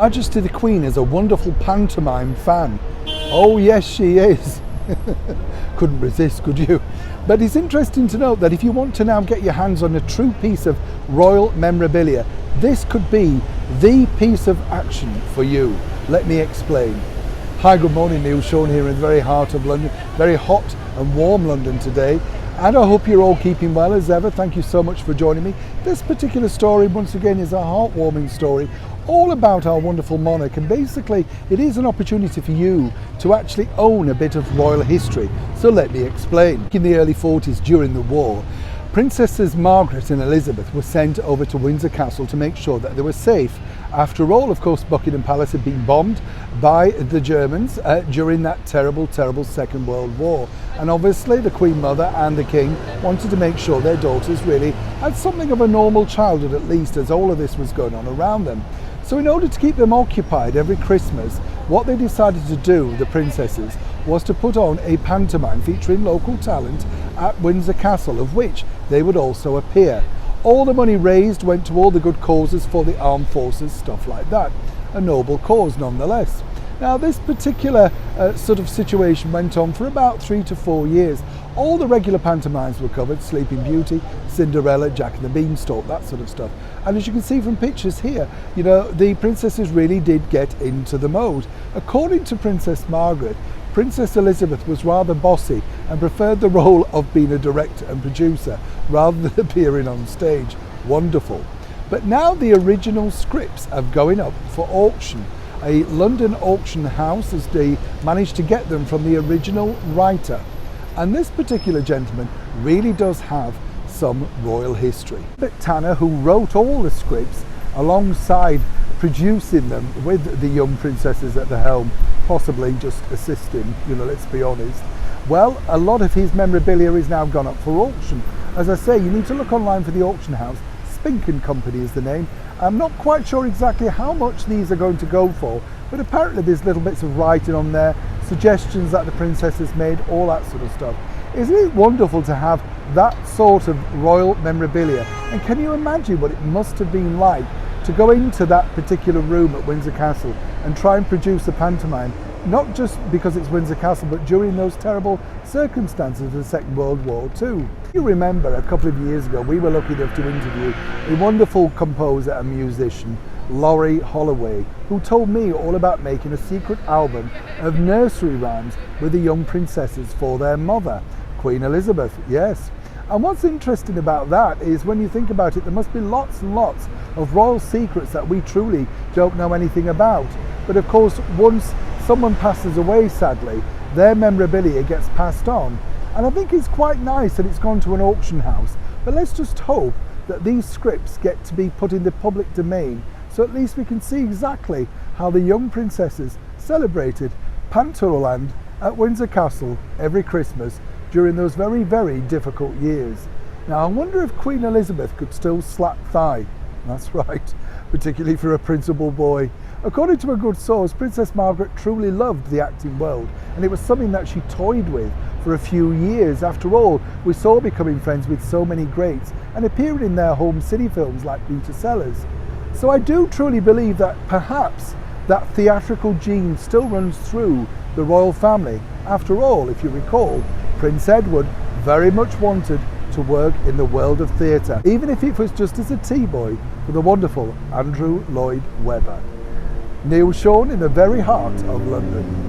Majesty the Queen is a wonderful pantomime fan. Oh yes, she is. Couldn't resist, could you? But it's interesting to note that if you want to now get your hands on a true piece of royal memorabilia, this could be the piece of action for you. Let me explain. Hi, good morning, Neil Sean here in the very heart of London. Very hot and warm London today. And I hope you're all keeping well as ever. Thank you so much for joining me. This particular story, once again, is a heartwarming story all about our wonderful monarch, and basically it is an opportunity for you to actually own a bit of royal history. So let me explain. In the early 40s, during the war, Princesses Margaret and Elizabeth were sent over to Windsor Castle to make sure that they were safe. After all, of course, Buckingham Palace had been bombed by the Germans during that terrible Second World War. And obviously the Queen Mother and the King wanted to make sure their daughters really had something of a normal childhood, at least, as all of this was going on around them. So in order to keep them occupied every Christmas, what they decided to do, the princesses, was to put on a pantomime featuring local talent at Windsor Castle, of which they would also appear. All the money raised went to all the good causes for the armed forces, stuff like that. A noble cause nonetheless. Now this particular sort of situation went on for about 3 to 4 years. All the regular pantomimes were covered: Sleeping Beauty, Cinderella, Jack and the Beanstalk, that sort of stuff. And as you can see from pictures here, you know, the princesses really did get into the mode. According to Princess Margaret, Princess Elizabeth was rather bossy and preferred the role of being a director and producer rather than appearing on stage. Wonderful. But now the original scripts are going up for auction. A London auction house has managed to get them from the original writer. And this particular gentleman really does have some royal history. But Tanner, who wrote all the scripts alongside producing them with the young princesses at the helm, possibly just assisting, you know, let's be honest. Well, a lot of his memorabilia is now gone up for auction. As I say, you need to look online for the auction house. Spink & Company is the name. I'm not quite sure exactly how much these are going to go for, but apparently there's little bits of writing on there, suggestions that the princesses made, all that sort of stuff. Isn't it wonderful to have that sort of royal memorabilia? And can you imagine what it must have been like to go into that particular room at Windsor Castle and try and produce a pantomime, not just because it's Windsor Castle, but during those terrible circumstances of the Second World War too. You remember a couple of years ago, we were lucky enough to interview a wonderful composer and musician, Laurie Holloway, who told me all about making a secret album of nursery rhymes with the young princesses for their mother, Queen Elizabeth, yes. And what's interesting about that is, when you think about it, there must be lots and lots of royal secrets that we truly don't know anything about. But of course, once someone passes away, sadly, their memorabilia gets passed on. And I think it's quite nice that it's gone to an auction house. But let's just hope that these scripts get to be put in the public domain, so at least we can see exactly how the young princesses celebrated Pantoland at Windsor Castle every Christmas during those very difficult years. Now I wonder if Queen Elizabeth could still slap thigh. That's right, particularly for a principal boy. According to a good source, Princess Margaret truly loved the acting world, and it was something that she toyed with for a few years. After all, we saw her becoming friends with so many greats and appearing in their home city films like Peter Sellers. So I do truly believe that perhaps that theatrical gene still runs through the royal family. After all, if you recall, Prince Edward very much wanted to work in the world of theatre, even if it was just as a tea boy for the wonderful Andrew Lloyd Webber. Neil Sean in the very heart of London.